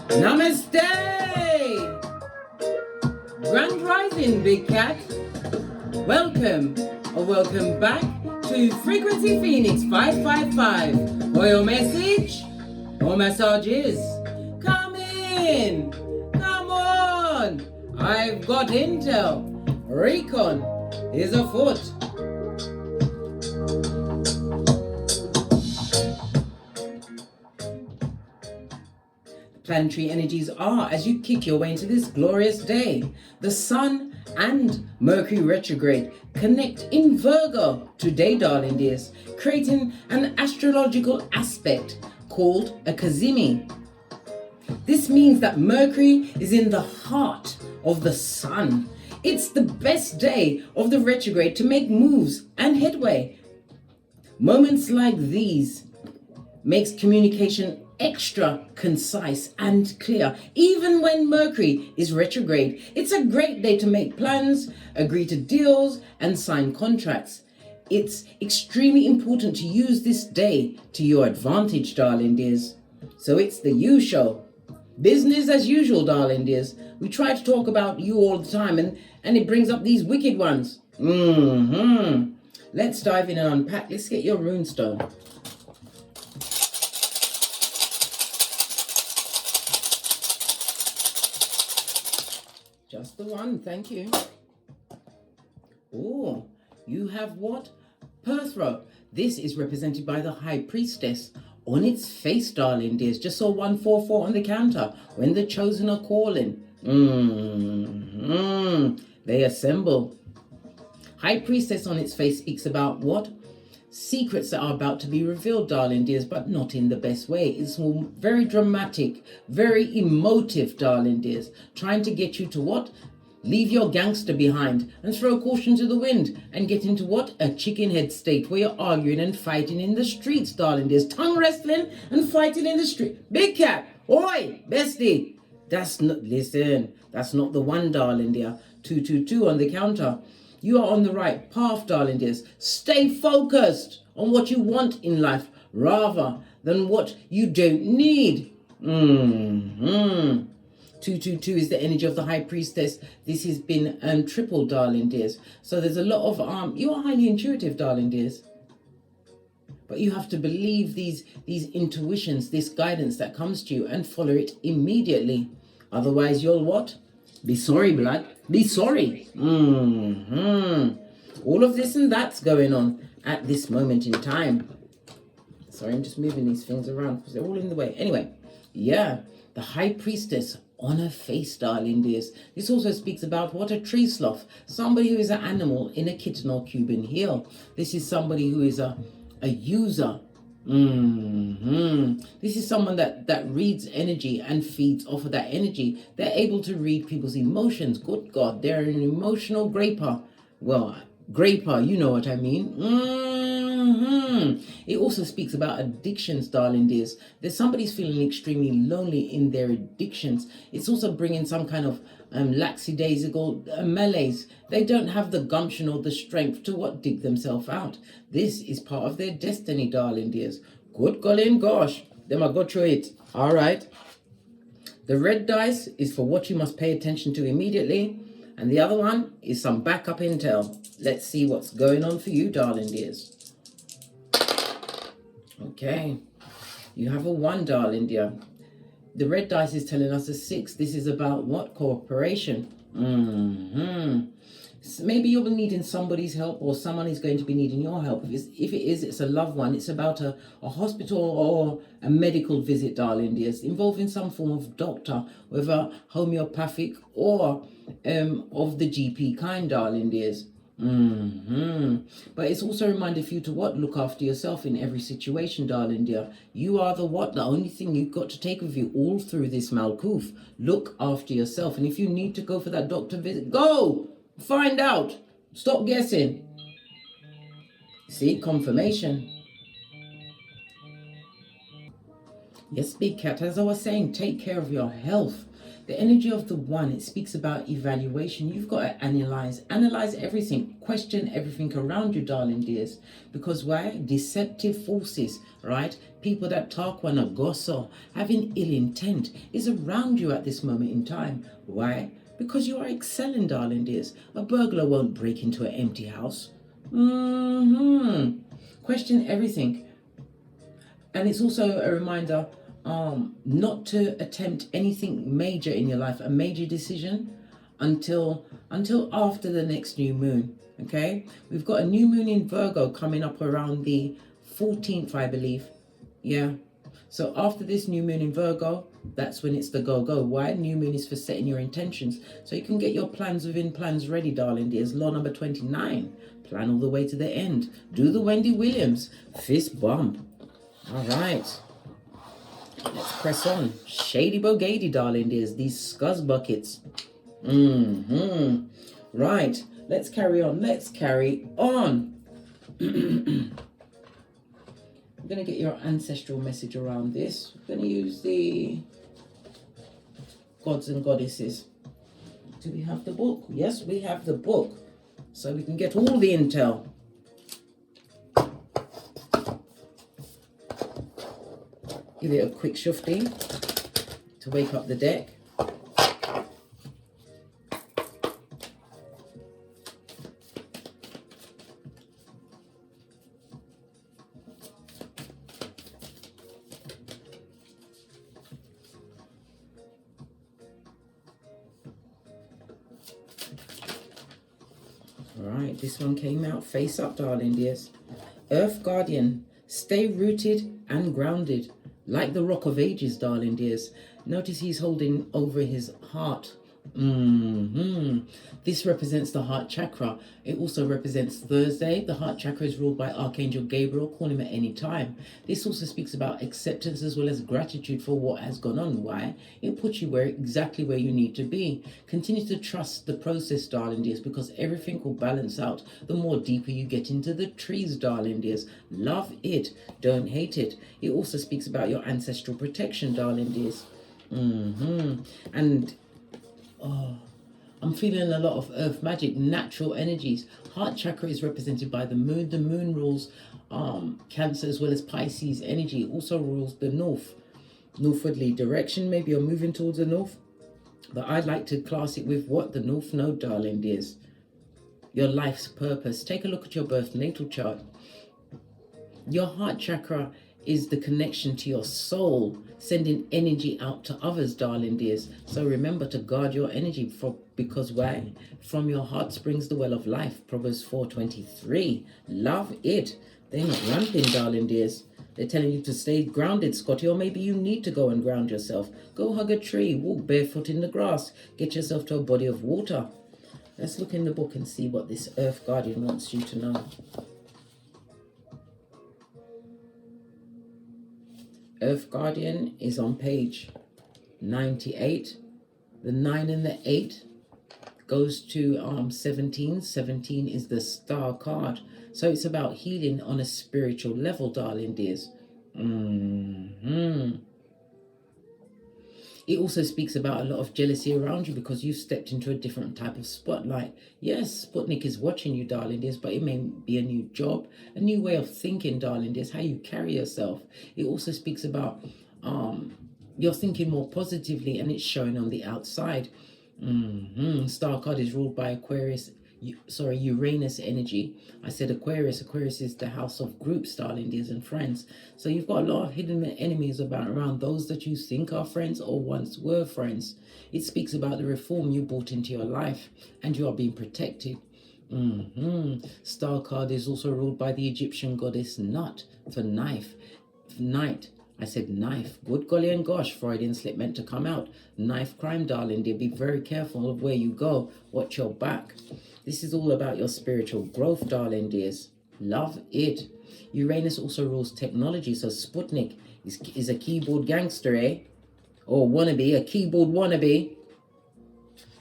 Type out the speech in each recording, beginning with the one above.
Namaste! Grand Rising, Big Cat. Welcome or welcome back to Frequency Phoenix 555. For your message or messages, come in. Come on. I've got intel. Recon is afoot. Planetary energies are as you kick your way into this glorious day. The Sun and Mercury retrograde connect in Virgo today, darling dears, creating an astrological aspect called a Kazimi. This means that Mercury is in the heart of the Sun. It's the best day of the retrograde to make moves and headway. Moments like these makes communication extra concise and clear, even when Mercury is retrograde. It's a great day to make plans, agree to deals, and sign contracts. It's extremely important to use this day to your advantage, darling dears. So it's the you show. Business as usual, darling dears. We try to talk about you all the time, and it brings up these wicked ones. Let's dive in and unpack. Let's get your rune stone. Just the one, thank you. Oh, you have what? Perthro. This is represented by the High Priestess. On its face, darling dears, just saw 144 on the counter. When the chosen are calling. They assemble. High Priestess on its face speaks about what? Secrets that are about to be revealed, darling dears, but not in the best way. It's very dramatic, very emotive, darling dears, trying to get you to what? Leave your gangster behind and throw caution to the wind and get into what? A chicken head state where you're arguing and fighting in the streets, darling dears. Tongue wrestling and fighting in the street. Big Cat, oi, bestie. That's not the one, darling dear. 222 on the counter. You are on the right path, darling dears. Stay focused on what you want in life rather than what you don't need. 222 is the energy of the High Priestess. This has been tripled, darling dears. So there's a lot of you are highly intuitive, darling dears. But you have to believe these intuitions, this guidance that comes to you, and follow it immediately. Otherwise, you'll what? Be sorry, blood. Be sorry. All of this and that's going on at this moment in time. Sorry, I'm just moving these things around because they're all in the way. Anyway, yeah, the High Priestess on her face, darling dears. This also speaks about what? A tree sloth. Somebody who is an animal in a kitten or Cuban heel. This is somebody who is a user. This is someone that reads energy and feeds off of that energy. They're able to read people's emotions. Good God, they're an emotional graper. Well, graper, you know what I mean. It also speaks about addictions, darling dears. There's somebody's feeling extremely lonely in their addictions. It's also bringing some kind of lackadaisical malaise. They don't have the gumption or the strength to what? Dig themselves out. This is part of their destiny, darling dears. Good golly gosh. Them I go through it. All right. The red dice is for what you must pay attention to immediately. And the other one is some backup intel. Let's see what's going on for you, darling dears. Okay. You have a 1, darling dear. The red dice is telling us a 6. This is about what? Cooperation. So maybe you'll be needing somebody's help, or someone is going to be needing your help. If it is, it's a loved one. It's about a hospital or a medical visit, darling dears, involving some form of doctor, whether homeopathic or of the GP kind, darling dears. But it's also a reminder for you to what? Look after yourself in every situation, darling dear. You are the what? The only thing you've got to take with you all through this Malkuth. Look after yourself. And if you need to go for that doctor visit, go! Find out. Stop guessing. See? Confirmation. Yes, Big Cat. As I was saying, take care of your health. The energy of the one, it speaks about evaluation. You've got to analyze everything, question everything around you, darling dears. Because why? Deceptive forces, right? People that talk when a gossip, having ill intent, is around you at this moment in time. Why? Because you are excelling, darling dears. A burglar won't break into an empty house. Question everything. And it's also a reminder not to attempt anything major in your life, a major decision, until after the next new moon. Okay, we've got a new moon in Virgo coming up around the 14th, I believe. Yeah. So after this new moon in Virgo, that's when it's the go. Why? New moon is for setting your intentions. So you can get your plans within plans ready, darling dears. Law number 29. Plan all the way to the end. Do the Wendy Williams. Fist bump. All right. Let's press on. Shady Bogady, darling dears. These scuzz buckets. Right. Let's carry on. I'm going to get your ancestral message around this. I'm going to use the gods and goddesses. Do we have the book? Yes, we have the book. So we can get all the intel. Give it a quick shufty to wake up the deck. Alright, this one came out face up, darling dears. Earth Guardian, stay rooted and grounded. Like the Rock of Ages, darling dears. Notice he's holding over his heart. This represents the heart chakra. It also represents Thursday. The heart chakra is ruled by Archangel Gabriel. Call him at any time. This also speaks about acceptance as well as gratitude for what has gone on. Why? It puts you exactly where you need to be. Continue to trust the process, darling dears, because everything will balance out the more deeper you get into the trees, darling dears. Love it. Don't hate it. It also speaks about your ancestral protection, darling dears. And I'm feeling a lot of earth magic, natural energies. Heart chakra is represented by the moon. The moon rules Cancer as well as Pisces energy. It also rules the northwardly direction. Maybe you're moving towards the north. But I'd like to class it with what the North Node, darling dears. Your life's purpose. Take a look at your birth natal chart. Your heart chakra is the connection to your soul, sending energy out to others, darling dears. So remember to guard your energy, because why? From your heart springs the well of life. Proverbs 4:23. Love it. They're not ramping, darling dears. They're telling you to stay grounded, Scotty, or maybe you need to go and ground yourself. Go hug a tree, walk barefoot in the grass, get yourself to a body of water. Let's look in the book and see what this Earth Guardian wants you to know. Earth Guardian is on page 98. The 9 and the 8 goes to 17. 17 is the star card. So it's about healing on a spiritual level, darling dears. It also speaks about a lot of jealousy around you because you've stepped into a different type of spotlight. Yes, Sputnik is watching you, darling dears, but it may be a new job, a new way of thinking, darling dears, how you carry yourself. It also speaks about you're thinking more positively, and it's showing on the outside. Star card is ruled by Uranus energy. I said Aquarius. Aquarius is the house of groups, darling dears, and friends. So you've got a lot of hidden enemies around those that you think are friends or once were friends. It speaks about the reform you brought into your life, and you are being protected. Star card is also ruled by the Egyptian goddess Nut for night. I said knife. Good golly and gosh, Freudian slip meant to come out. Knife crime, darling dear. Be very careful of where you go. Watch your back. This is all about your spiritual growth, darling dears. Love it. Uranus also rules technology. So Sputnik is a keyboard gangster, eh? Or wannabe, a keyboard wannabe.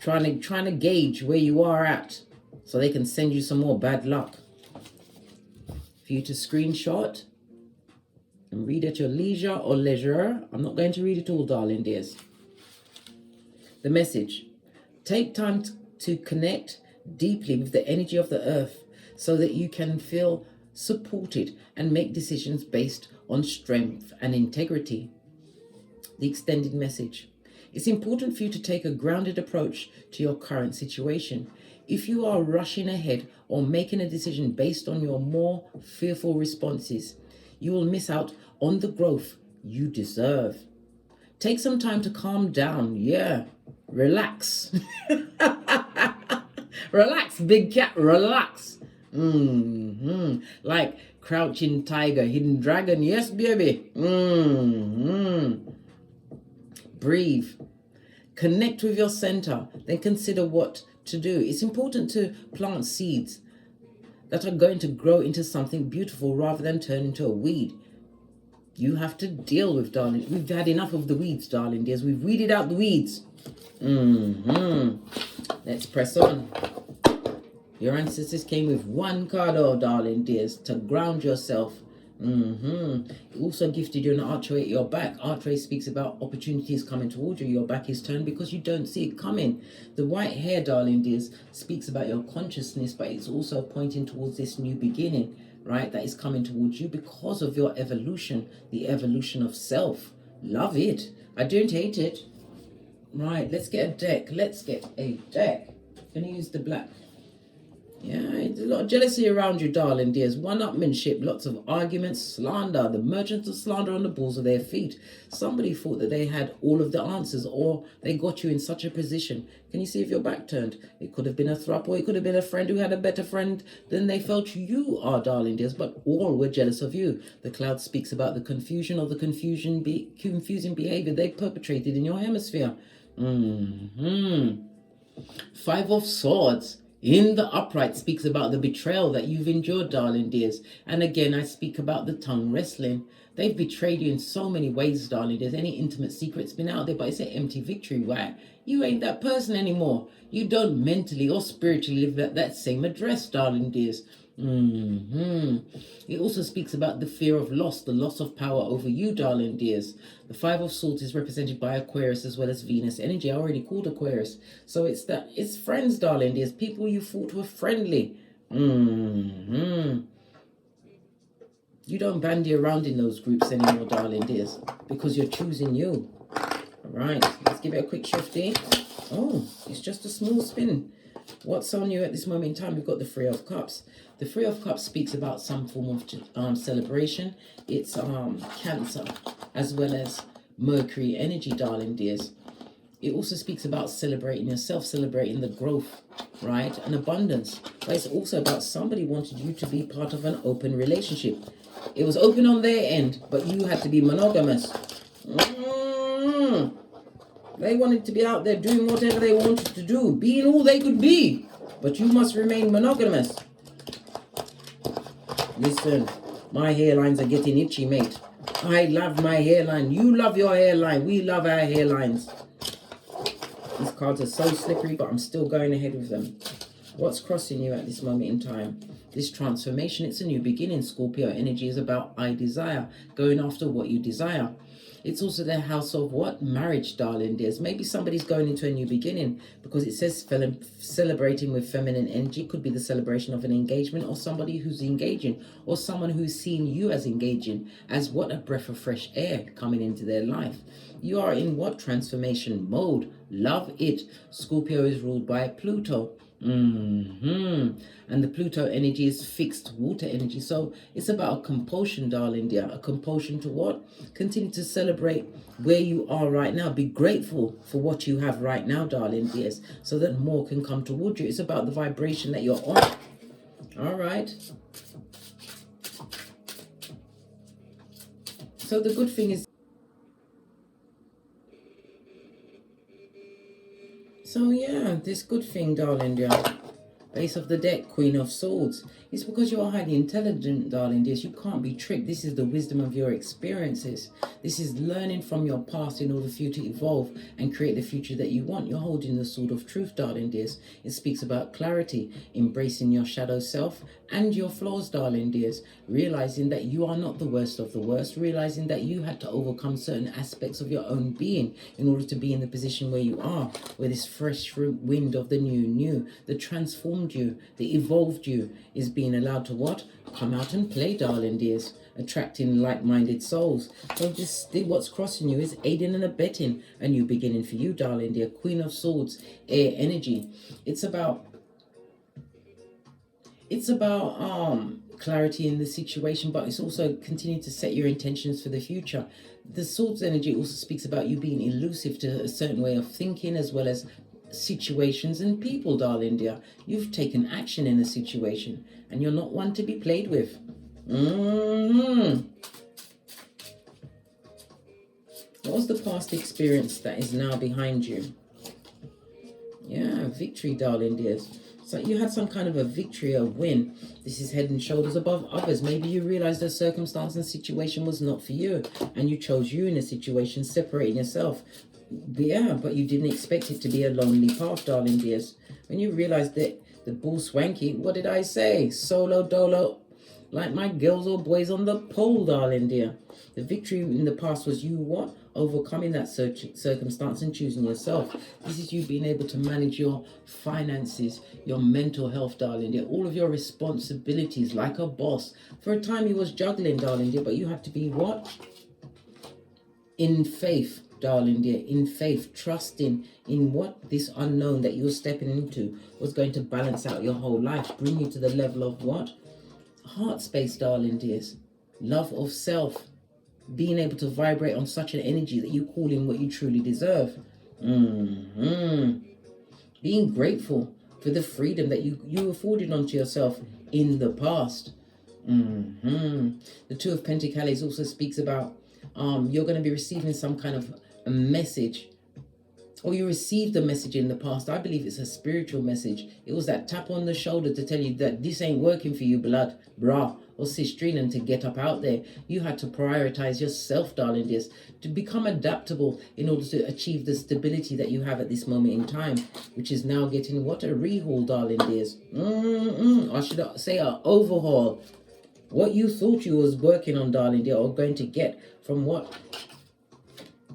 Trying to gauge where you are at, so they can send you some more bad luck. For you to screenshot and read at your leisure or leisure. I'm not going to read it all, darling dears. The message: take time to connect deeply with the energy of the earth so that you can feel supported and make decisions based on strength and integrity. The extended message: it's important for you to take a grounded approach to your current situation. If you are rushing ahead or making a decision based on your more fearful responses, you will miss out on the growth you deserve. Take some time to calm down. Yeah, relax. Relax, big cat, relax. Like crouching tiger, hidden dragon. Yes, baby. Breathe. Connect with your center. Then consider what to do. It's important to plant seeds that are going to grow into something beautiful rather than turn into a weed. You have to deal with, darling. We've had enough of the weeds, darling dears. We've weeded out the weeds. Let's press on. Your ancestors came with one card, oh, darling dears, to ground yourself. It also gifted you an archway at your back. Archway speaks about opportunities coming towards you. Your back is turned because you don't see it coming. The white hair, darling dears, speaks about your consciousness, but it's also pointing towards this new beginning, right? That is coming towards you because of your evolution, the evolution of self. Love it. I don't hate it. Right, let's get a deck. Let's get a deck. Gonna use the black. Yeah, there's a lot of jealousy around you, darling dears. One-upmanship, lots of arguments, slander. The merchants of slander on the balls of their feet. Somebody thought that they had all of the answers, or they got you in such a position. Can you see if your back turned? It could have been a thruple, or it could have been a friend who had a better friend than they felt you are, darling dears. But all were jealous of you. The cloud speaks about the confusion or the confusing behavior they perpetrated in your hemisphere. Five of Swords in the upright speaks about the betrayal that you've endured, darling dears. And again, I speak about the tongue wrestling. They've betrayed you in so many ways, darling dears. Any intimate secret's been out there, but it's an empty victory. Why? You ain't that person anymore. You don't mentally or spiritually live at that same address, darling dears. It also speaks about the fear of loss, the loss of power over you, darling dears. The Five of Swords is represented by Aquarius as well as Venus energy. I already called Aquarius. So it's friends, darling dears. People you thought were friendly. You don't bandy around in those groups anymore, darling dears, because you're choosing you. All right, let's give it a quick shifty. Oh, it's just a small spin. What's on you at this moment in time? We've got the Three of Cups. The Three of Cups speaks about some form of celebration. It's Cancer as well as Mercury energy, darling dears. It also speaks about celebrating yourself, celebrating the growth, right? And abundance. But it's also about somebody wanted you to be part of an open relationship. It was open on their end, but you had to be monogamous. They wanted to be out there doing whatever they wanted to do, being all they could be. But you must remain monogamous. Listen, my hairlines are getting itchy, mate. I love my hairline. You love your hairline. We love our hairlines. These cards are so slippery, but I'm still going ahead with them. What's crossing you at this moment in time? This transformation, it's a new beginning. Scorpio energy is about I desire, going after what you desire. It's also the house of what? Marriage, darling dears. Maybe somebody's going into a new beginning because it says celebrating with feminine energy. Could be the celebration of an engagement or somebody who's engaging or someone who's seeing you as engaging as what? A breath of fresh air coming into their life. You are in what? Transformation mode. Love it. Scorpio is ruled by Pluto. And the Pluto energy is fixed water energy, so it's about a compulsion, darling dear. A compulsion to what? Continue to celebrate where you are right now. Be grateful for what you have right now, darling dears, so that more can come toward you. It's about the vibration that you're on. All right, so the good thing is, so yeah, this good thing, darling dear, Base of the deck, Queen of Swords. It's because you are highly intelligent, darling dears. You can't be tricked. This is the wisdom of your experiences. This is learning from your past in order for you to evolve and create the future that you want. You're holding the sword of truth, darling dears. It speaks about clarity, embracing your shadow self and your flaws, darling dears. Realizing that you are not the worst of the worst. Realizing that you had to overcome certain aspects of your own being in order to be in the position where you are, where this fresh wind of the new, the transformed you, the evolved you is being allowed to what? Come out and play, darling dears, attracting like-minded souls. So just what's crossing you is aiding and abetting a new beginning for you, darling dear. Queen of Swords, air energy. It's about clarity in the situation, but it's also continuing to set your intentions for the future. The Swords energy also speaks about you being elusive to a certain way of thinking, as well as situations and people, darling dear. You've taken action in a situation and you're not one to be played with. What was the past experience that is now behind you? Yeah, victory, darling dears. So you had some kind of a victory, a win. This is head and shoulders above others. Maybe you realized the circumstance and situation was not for you, and you chose you in a situation, separating yourself. Yeah, but you didn't expect it to be a lonely path, darling dears. When you realized that the bull swanky, what did I say? Solo dolo, like my girls or boys on the pole, darling dear. The victory in the past was you what? Overcoming that circumstance and choosing yourself. This is you being able to manage your finances, your mental health, darling dear, all of your responsibilities like a boss. For a time you was juggling, darling dear, but you had to be what? In faith, darling dear, in faith, trusting in what this unknown that you were stepping into was going to balance out your whole life, bring you to the level of what? Heart space, darling dears. Love of self. Being able to vibrate on such an energy that you call in what you truly deserve. Being grateful for the freedom that you afforded onto yourself in the past. The Two of Pentacles also speaks about you're going to be receiving some kind of a message, or you received a message in the past. I believe it's a spiritual message. It was that tap on the shoulder to tell you that this ain't working for you, blood, brah, or sistrine, to get up out there. You had to prioritize yourself, darling dears, to become adaptable in order to achieve the stability that you have at this moment in time, which is now getting what? A rehaul, darling dears. I should say an overhaul. What you thought you was working on, darling dear, or going to get from what?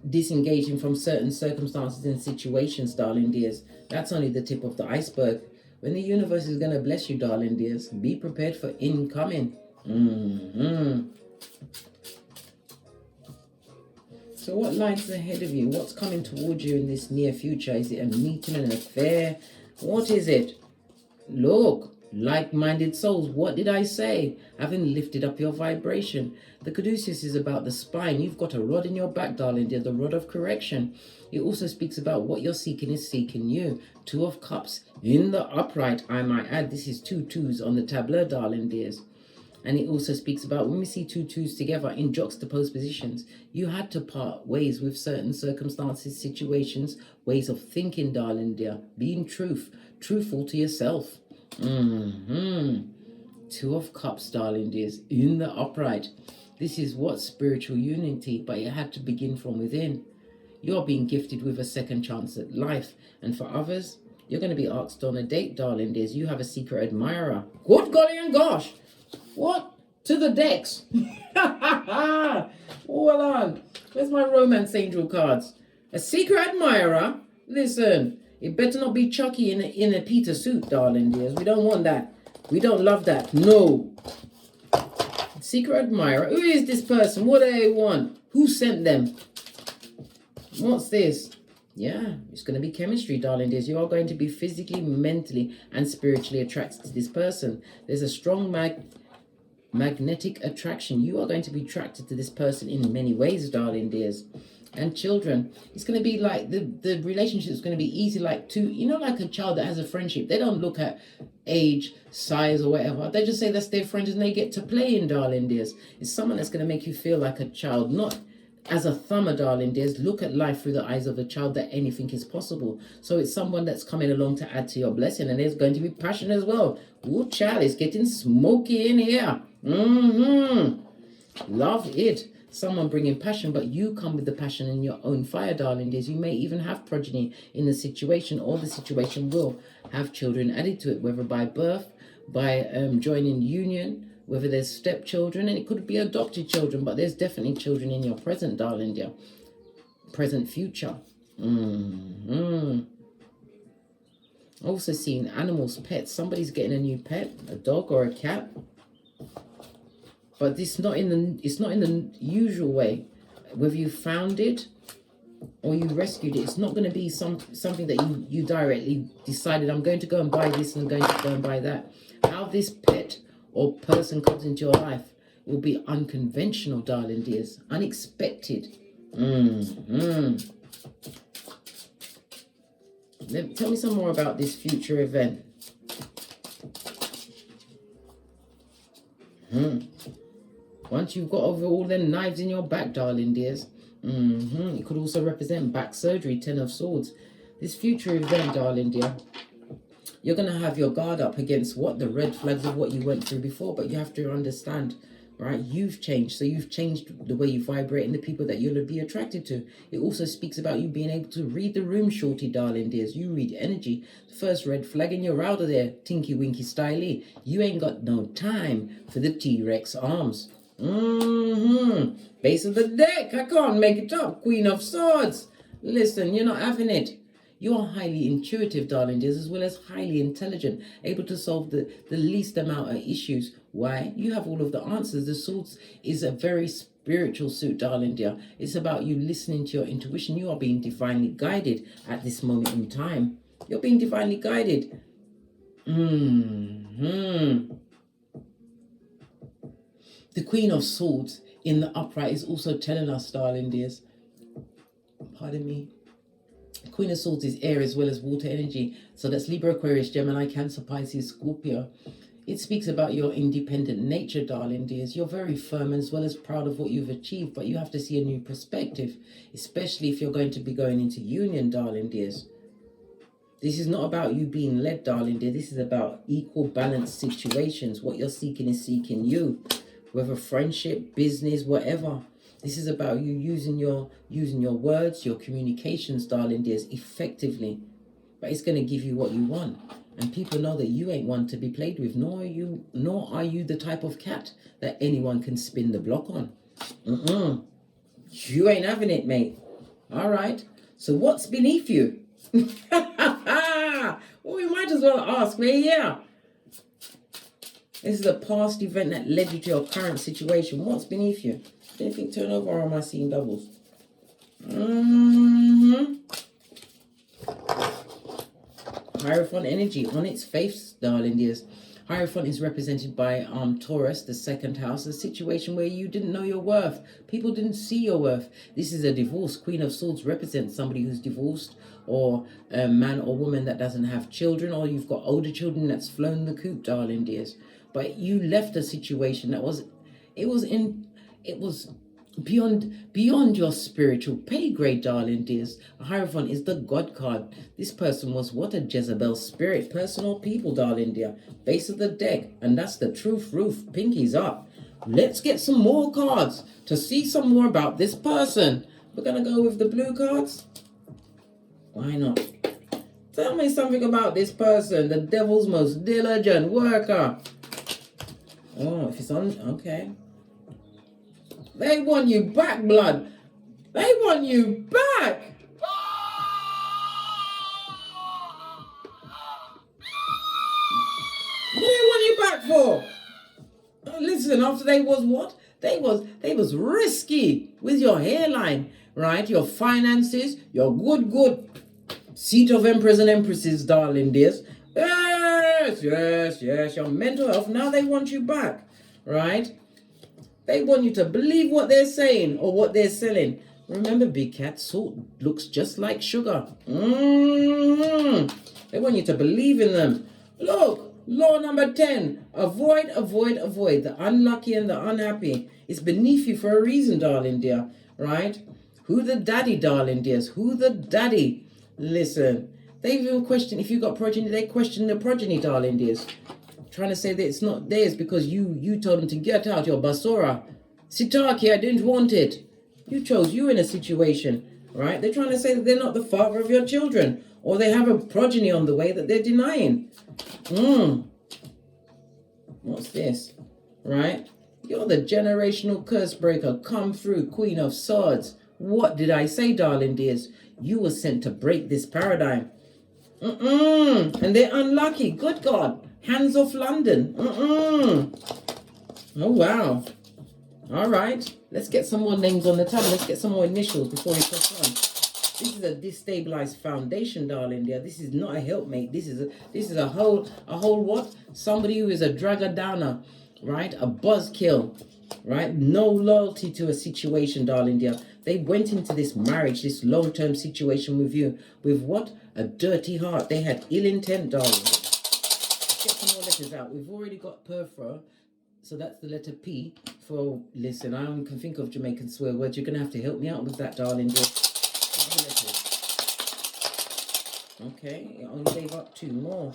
Disengaging from certain circumstances and situations, darling dears. That's only the tip of the iceberg. When the universe is going to bless you, darling dears, be prepared for incoming. So what lies ahead of you? What's coming towards you in this near future? Is it a meeting, an affair? What is it? Look, like-minded souls. What did I say? Having lifted up your vibration. The caduceus is about the spine. You've got a rod in your back, darling dear, the rod of correction. It also speaks about what you're seeking is seeking you. Two of Cups in the upright, I might add. This is 2 2s on the tableau, darling dears. And it also speaks about when we see 2 2s together in juxtaposed positions, you had to part ways with certain circumstances, situations, ways of thinking, darling dear. Being truthful to yourself. Two of Cups, darling dears, in the upright. This is what? Spiritual unity, but it had to begin from within. You're being gifted with a second chance at life. And for others, you're going to be asked on a date, darling dears. You have a secret admirer. Good golly and gosh. What? To the decks. Hold on. Where's my romance angel cards? A secret admirer? Listen, it better not be Chucky in a Peter suit, darling dears. We don't want that. We don't love that. No. Secret admirer. Who is this person? What do they want? Who sent them? What's this? Yeah, it's going to be chemistry, darling dears. You are going to be physically, mentally, and spiritually attracted to this person. There's a strong magnetic attraction. You are going to be attracted to this person in many ways, darling dears. And children, it's going to be like the relationship is going to be easy, like like a child that has a friendship. They don't look at age, size, or whatever. They just say that's their friend and they get to play in, darling dears. It's someone that's going to make you feel like a child, not as a thumber, darling dears, look at life through the eyes of a child, that anything is possible. So it's someone that's coming along to add to your blessing, and there's going to be passion as well. Ooh, child, it's getting smoky in here. Love it. Someone bringing passion, but you come with the passion in your own fire, darling dears. You may even have progeny in the situation, or the situation will have children added to it, whether by birth, by joining union, whether there's stepchildren, and it could be adopted children, but there's definitely children in your present, darling dear. Present, future. Also seeing animals, pets. Somebody's getting a new pet, a dog or a cat. But it's not in the usual way. Whether you found it or you rescued it, it's not going to be something that you directly decided, I'm going to go and buy this and I'm going to go and buy that. How this pet or person comes into your life will be unconventional, darling dears. Unexpected. Tell me some more about this future event. Once you've got over all them knives in your back, darling dears. It could also represent back surgery, Ten of Swords. This future event, darling dear, you're going to have your guard up against the red flags of what you went through before. But you have to understand, right? You've changed. So you've changed the way you vibrate and the people that you'll be attracted to. It also speaks about you being able to read the room, shorty, darling dears. You read energy. The first red flag and you're out of there. Tinky winky styly. You ain't got no time for the T-Rex arms. Base of the deck. I can't make it up. Queen of Swords. Listen, you're not having it. You are highly intuitive, darling dears, as well as highly intelligent, able to solve the least amount of issues. Why? You have all of the answers. The Swords is a very spiritual suit, darling dear. It's about you listening to your intuition. You are being divinely guided at this moment in time. You're being divinely guided. The Queen of Swords in the upright is also telling us, darling dears, pardon me, Queen of Swords is air as well as water energy. So that's Libra, Aquarius, Gemini, Cancer, Pisces, Scorpio. It speaks about your independent nature, darling dears. You're very firm as well as proud of what you've achieved, but you have to see a new perspective, especially if you're going to be going into union, darling dears. This is not about you being led, darling dear. This is about equal balanced situations. What you're seeking is seeking you, whether friendship, business, whatever. This is about you using your words, your communications, darling dears, effectively. But it's going to give you what you want. And people know that you ain't one to be played with, nor are you the type of cat that anyone can spin the block on. You ain't having it, mate. All right. So what's beneath you? Well, we might as well ask, we're here. This is a past event that led you to your current situation. What's beneath you? Anything turn over, or am I seeing doubles? Hierophant energy on its face, darling dears. Hierophant is represented by Taurus, the second house, a situation where you didn't know your worth. People didn't see your worth. This is a divorce. Queen of Swords represents somebody who's divorced, or a man or woman that doesn't have children, or you've got older children that's flown the coop, darling dears. But you left a situation that was beyond your spiritual pay grade, darling dears. A Hierophant is the God card. This person was what a Jezebel spirit, person or people, darling dear. Base of the deck, and that's the truth roof. Pinkies up. Let's get some more cards to see some more about this person. We're gonna go with the blue cards. Why not? Tell me something about this person, the devil's most diligent worker. Oh, if it's on, okay. They want you back, blood. They want you back. What do they want you back for? Listen, after they was what? They was risky with your hairline, right? Your finances, your good seat of emperors and empresses, darling dears. Yes, your mental health. Now they want you back, right? They want you to believe what they're saying or what they're selling. Remember, big cat, salt looks just like sugar. They want you to believe in them. Look, law number 10. Avoid the unlucky and the unhappy. It's beneath you for a reason, darling dear. right? Who the daddy, darling dears? Who the daddy? Listen, they even question if you got progeny. They question the progeny, darling dears, trying to say that it's not theirs because you told them to get out your basura. Sitaki, I didn't want it. You chose you in a situation, right? They're trying to say that they're not the father of your children, or they have a progeny on the way that they're denying. What's this? Right? You're the generational curse breaker. Come through, Queen of Swords. What did I say, darling dears? You were sent to break this paradigm. And they're unlucky. Good God. Hands off London. Oh, wow. All right. Let's get some more names on the tab. Let's get some more initials before we press on. This is a destabilized foundation, darling dear. This is not a helpmate. This is a whole what? Somebody who is a dragger downer, right? A buzzkill, right? No loyalty to a situation, darling dear. They went into this marriage, this long-term situation with you, with what? A dirty heart. They had ill intent, darling. Let's get some more letters out. We've already got Perfra, so that's the letter P for, listen, I only can think of Jamaican swear words. You're going to have to help me out with that, darling dear. Okay, it only gave up 2 more.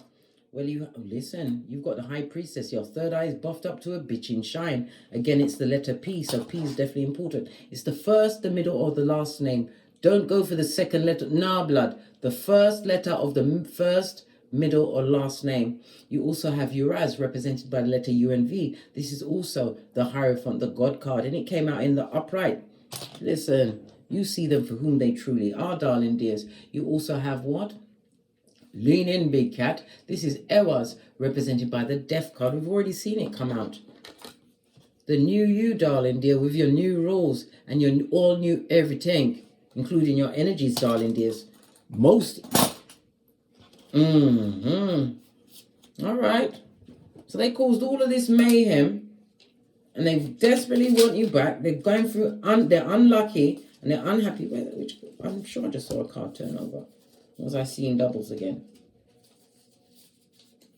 Well, listen, you've got the High Priestess. Your third eye is buffed up to a bitchin' shine. Again, it's the letter P, so P is definitely important. It's the first, the middle, or the last name. Don't go for the second letter. Nah, blood. The first letter of the first, middle, or last name. You also have Uraz, represented by the letter U and V. This is also the Hierophant, the God card, and it came out in the upright. Listen, you see them for whom they truly are, darling dears. You also have what? Lean in, big cat. This is Ewas, represented by the Death card. We've already seen it come out. The new you, darling dear, with your new rules and your all new everything, including your energies, darling dears. Most. All right. So they caused all of this mayhem, and they desperately want you back. They're going through, they're unlucky, and they're unhappy. Which I'm sure I just saw a card turn over. Was I seeing doubles again?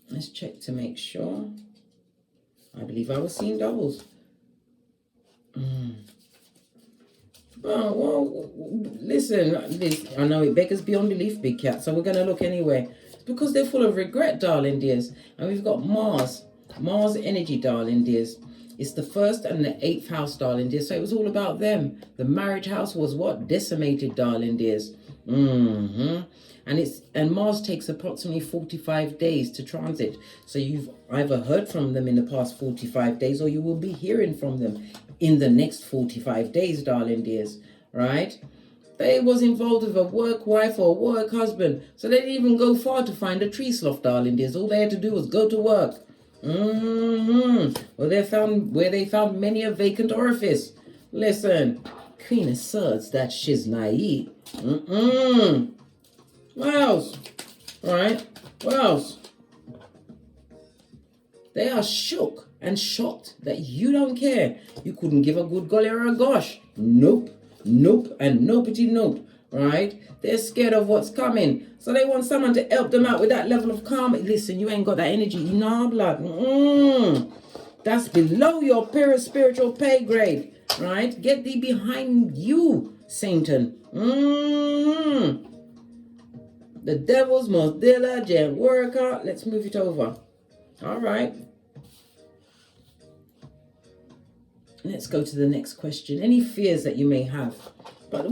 Let's check to make sure. I believe I was seeing doubles. Well, listen, I know it beggars beyond belief, big cat, so we're going to look anyway. It's because they're full of regret, darling dears. And we've got Mars energy, darling dears. It's the 1st and the 8th house, darling dears. So it was all about them. The marriage house was what? Decimated, darling dears. And Mars takes approximately 45 days to transit. So you've either heard from them in the past 45 days, or you will be hearing from them in the next 45 days, darling dears, right? They was involved with a work wife or work husband, so they didn't even go far to find a tree sloth, darling dears. All they had to do was go to work. Well, they found many a vacant orifice. Listen, Queen of Swords, that shiznai. What else? All right. What else? They are shook and shocked that you don't care. You couldn't give a good golly or a gosh. Nope. Nope. And nopety nope. Right? They're scared of what's coming. So they want someone to help them out with that level of calm. Listen, you ain't got that energy. Nah, blood. That's below your spiritual pay grade. Right? Get thee behind you, Satan. The devil's most diligent worker. Let's move it over. All right. Let's go to the next question. Any fears that you may have? But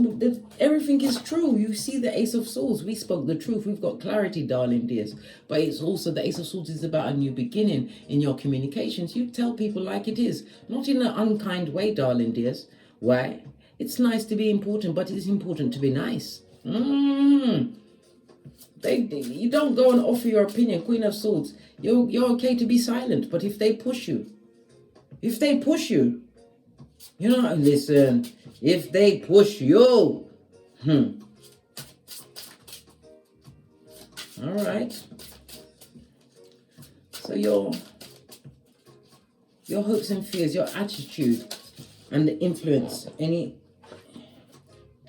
everything is true. You see the Ace of Swords. We spoke the truth. We've got clarity, darling dears. But it's also the Ace of Swords is about a new beginning in your communications. You tell people like it is. Not in an unkind way, darling dears. Why? It's nice to be important, but it's important to be nice. You don't go and offer your opinion, Queen of Swords. You're okay to be silent, but if they push you, you know, listen, if they push you, all right. So your hopes and fears, your attitude, and the influence,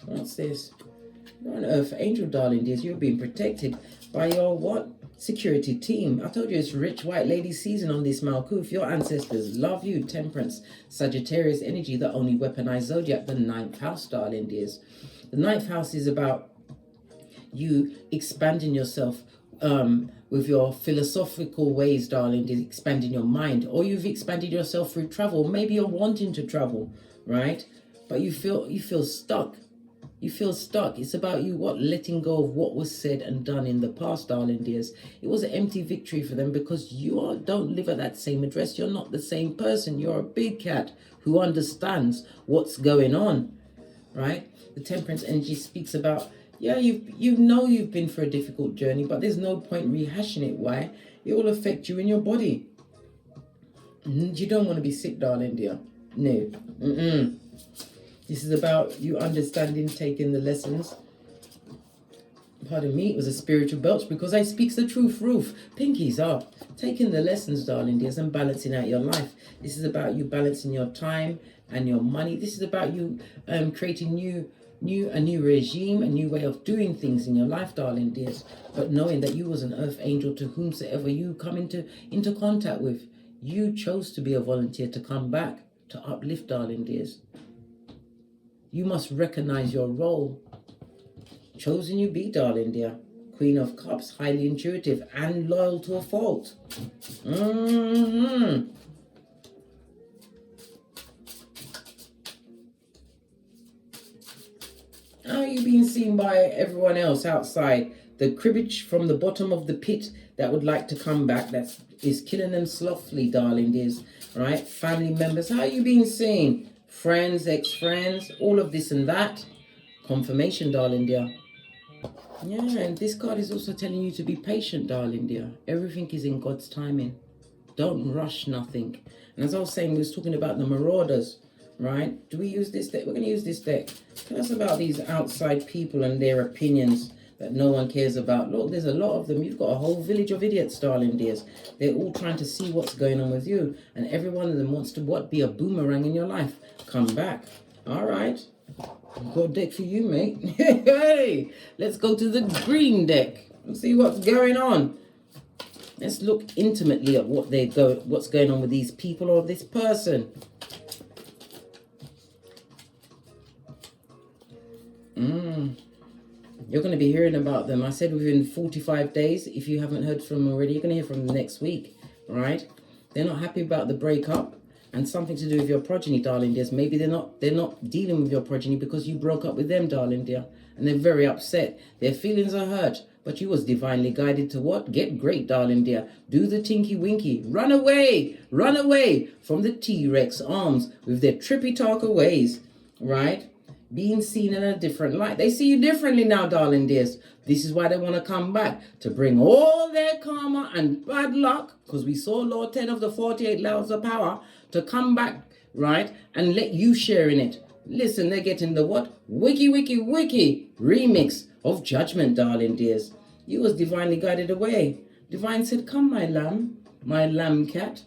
what's this? You're on earth, angel darling dears, you're being protected by your what? security team. I told you it's rich white lady season on this Malkuth. Your ancestors love you. Temperance, Sagittarius energy, the only weaponized zodiac, the 9th house, darling dears. The 9th house is about you expanding yourself with your philosophical ways, darling, expanding your mind, or you've expanded yourself through travel. Maybe you're wanting to travel, right? But you feel stuck. You feel stuck. It's about you letting go of what was said and done in the past, darling dears. It was an empty victory for them because you don't live at that same address. You're not the same person. You're a big cat who understands what's going on, right? The temperance energy speaks about, yeah, you've been for a difficult journey, but there's no point rehashing it. Why? It will affect you in your body. You don't want to be sick, darling dear. No. This is about you understanding, taking the lessons. Pardon me, it was a spiritual belch because I speaks the truth, Ruth. Pinkies up. Taking the lessons, darling dears, and balancing out your life. This is about you balancing your time and your money. This is about you creating a new regime, a new way of doing things in your life, darling dears. But knowing that you was an earth angel to whomsoever you come into contact with. You chose to be a volunteer to come back to uplift, darling dears. You must recognize your role. Chosen you be, darling dear. Queen of Cups, highly intuitive and loyal to a fault. How are you being seen by everyone else outside? The cribbage from the bottom of the pit that would like to come back, that is killing them softly, darling dears. Right? Family members, how are you being seen? Friends, ex-friends, all of this and that. Confirmation, darling dear. Yeah, and this card is also telling you to be patient, darling dear. Everything is in God's timing. Don't rush nothing. And as I was saying, we was talking about the marauders, right? Do we use this deck? We're going to use this deck. Tell us about these outside people and their opinions that no one cares about. Look, there's a lot of them. You've got a whole village of idiots, darling dears. They're all trying to see what's going on with you. And every one of them wants to, be a boomerang in your life. Come back. All right. I've got a deck for you, mate. Hey, let's go to the green deck and see what's going on. Let's look intimately at what's going on with these people or this person. You're going to be hearing about them. I said within 45 days. If you haven't heard from them already, you're going to hear from them next week, right? They're not happy about the breakup and something to do with your progeny, darling dears. Maybe they're not dealing with your progeny because you broke up with them, darling dear, and they're very upset. Their feelings are hurt, but you was divinely guided to what? Get great, darling dear. Do the tinky winky. Run away from the T-Rex arms with their trippy talker ways, right? Being seen in a different light. They see you differently now, darling dears. This is why they want to come back, to bring all their karma and bad luck, because we saw Lord 10 of the 48 levels of power, to come back, right, and let you share in it. Listen, they're getting the what? Wiki remix of judgment, darling dears. You was divinely guided away. Divine said, come, my lamb cat.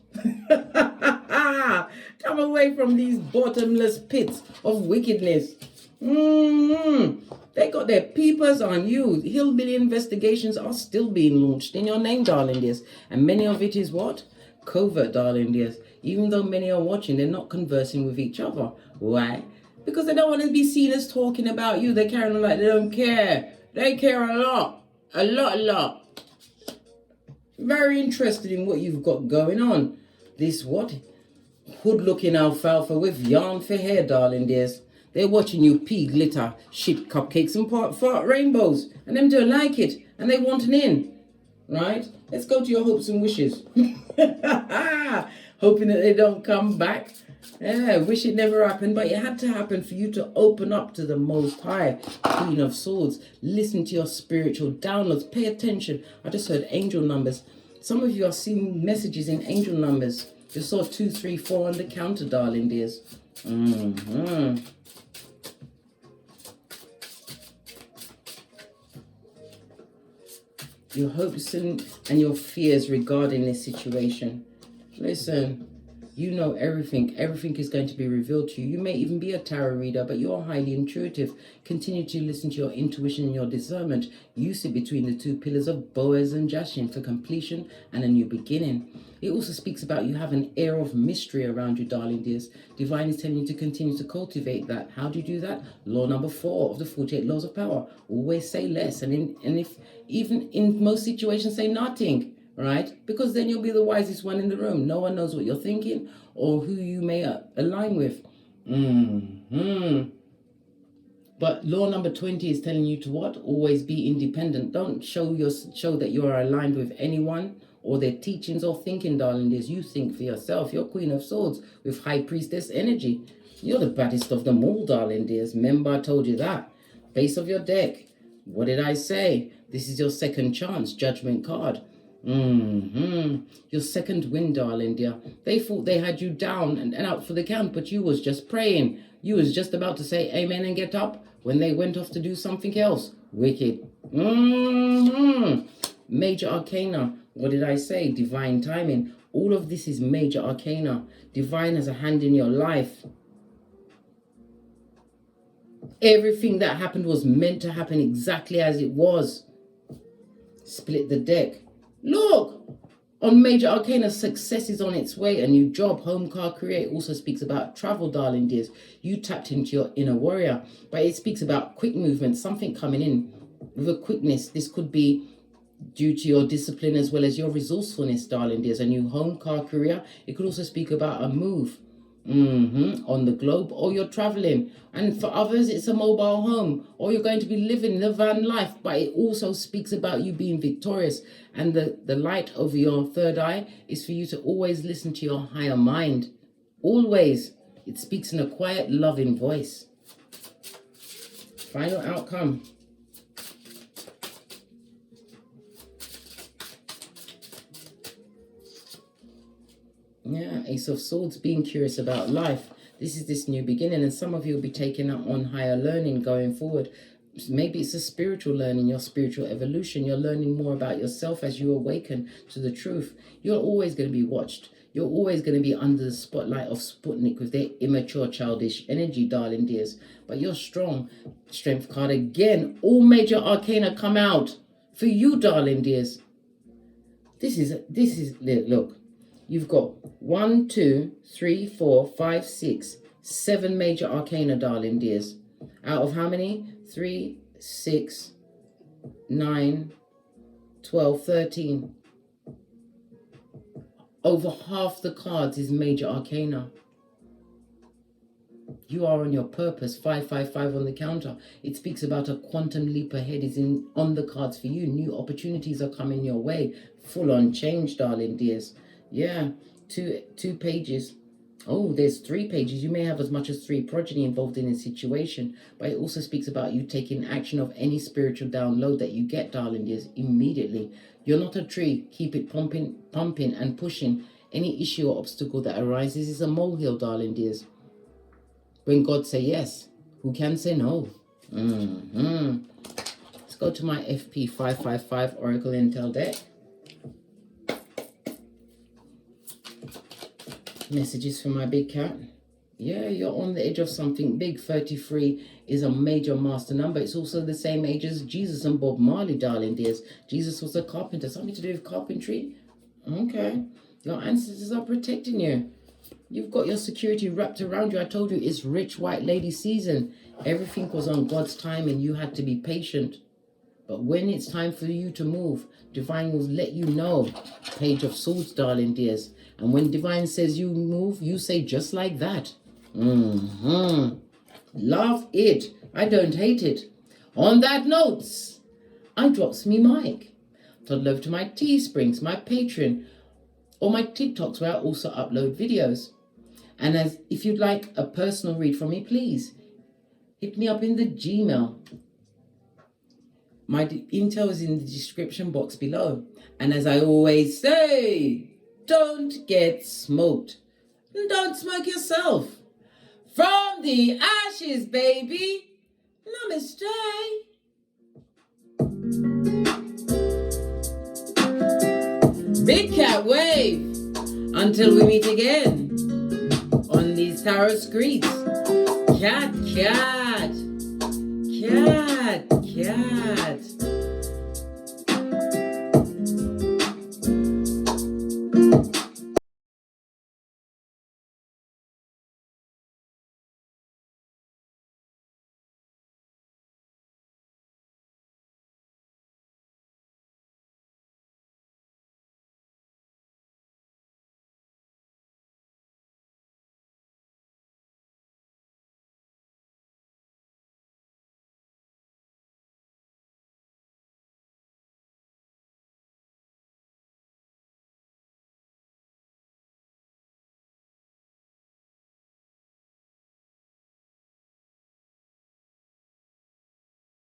Come away from these bottomless pits of wickedness. They got their peepers on you. Hillbilly investigations are still being launched in your name, darling dears. And many of it is what? Covert, darling dears. Even though many are watching, they're not conversing with each other. Why? Because they don't want to be seen as talking about you. They're carrying on like they don't care. They care a lot. A lot. Very interested in what you've got going on. This what? Hood-looking alfalfa with yarn for hair, darling dears. They're watching you pea glitter, shit cupcakes and fart rainbows. And them don't like it. And they want an in. Right? Let's go to your hopes and wishes. Hoping that they don't come back. Yeah, wish it never happened, but it had to happen for you to open up to the Most High, Queen of Swords. Listen to your spiritual downloads. Pay attention. I just heard angel numbers. Some of you are seeing messages in angel numbers. Just saw 2, 3, 4 on the counter, darling dears. Your hopes and your fears regarding this situation. Listen, You know everything. Everything is going to be revealed to you. You may even be a tarot reader, but you're highly intuitive. Continue to listen to your intuition and your discernment. You sit between the two pillars of Boaz and Jashin for completion and a new beginning. It also speaks about you have an air of mystery around you, darling dears. Divine is telling you to continue to cultivate that. How do you do that? Law number 4 of the 48 laws of power. Always say less. And if even in most situations, say nothing. Right? Because then you'll be the wisest one in the room. No one knows what you're thinking or who you may align with. But law number 20 is telling you to what? Always be independent. Don't show that you are aligned with anyone or their teachings or thinking, darling. As you think for yourself. You're Queen of Swords with High Priestess energy. You're the baddest of them all, darling dears. Remember, I told you that. Base of your deck. What did I say? This is your second chance. Judgment card. Your second win, darling dear. They thought they had you down and out for the count, but you was just praying. You was just about to say amen and get up when they went off to do something else. Wicked. Major arcana. What did I say? Divine timing. All of this is major arcana. Divine has a hand in your life. Everything that happened was meant to happen exactly as it was. Split the deck. Look, on major arcana, success is on its way. A new job, home, car, career. It also speaks about travel, darling dears. You tapped into your inner warrior. But it speaks about quick movement, something coming in with a quickness. This could be due to your discipline as well as your resourcefulness, darling dears. A new home, car, career. It could also speak about a move on the globe, or you're traveling. And for others, it's a mobile home, or you're going to be living the van life. But it also speaks about you being victorious. And the light over your third eye is for you to always listen to your higher mind. Always. It speaks in a quiet, loving voice. Final outcome. Yeah, Ace of Swords, being curious about life. This is this new beginning, and some of you will be taking on higher learning going forward. Maybe it's a spiritual learning, your spiritual evolution. You're learning more about yourself as you awaken to the truth. You're always going to be watched. You're always going to be under the spotlight of Sputnik with their immature, childish energy, darling dears. But you're strong. Strength card again. All major arcana come out for you, darling dears. This is look. You've got 1, 2, 3, 4, 5, 6, 7 major arcana, darling dears. Out of how many? 3, 6, 9, 12, 13. Over half the cards is major arcana. You are on your purpose. 555 on the counter. It speaks about a quantum leap ahead is on the cards for you. New opportunities are coming your way. Full on change, darling dears. Yeah, two pages. Oh, there's 3 pages. You may have as much as 3 progeny involved in a situation, but it also speaks about you taking action of any spiritual download that you get, darling dears, immediately. You're not a tree. Keep it pumping and pushing. Any issue or obstacle that arises is a molehill, darling dears. When God say yes, who can say no? Let's go to my FP 555 Oracle Intel deck. Messages for my big cat. Yeah, you're on the edge of something big. 33 is a major master number. It's also the same age as Jesus and Bob Marley, darling dears. Jesus was a carpenter. Something to do with carpentry? Okay. Your ancestors are protecting you. You've got your security wrapped around you. I told you it's rich white lady season. Everything was on God's time and you had to be patient. But when it's time for you to move, Divine will let you know. Page of Swords, darling dears. And when Divine says you move, you say just like that. Love it. I don't hate it. On that note, I drops me mic. Toddle over to my Teesprings, my Patreon, or my TikToks where I also upload videos. And if you'd like a personal read from me, please hit me up in the Gmail. My intel is in the description box below. And as I always say, don't get smoked. And don't smoke yourself. From the ashes, baby. Namaste. Big cat wave. Until we meet again. Tarot screeds. Cat, cat, cat, cat.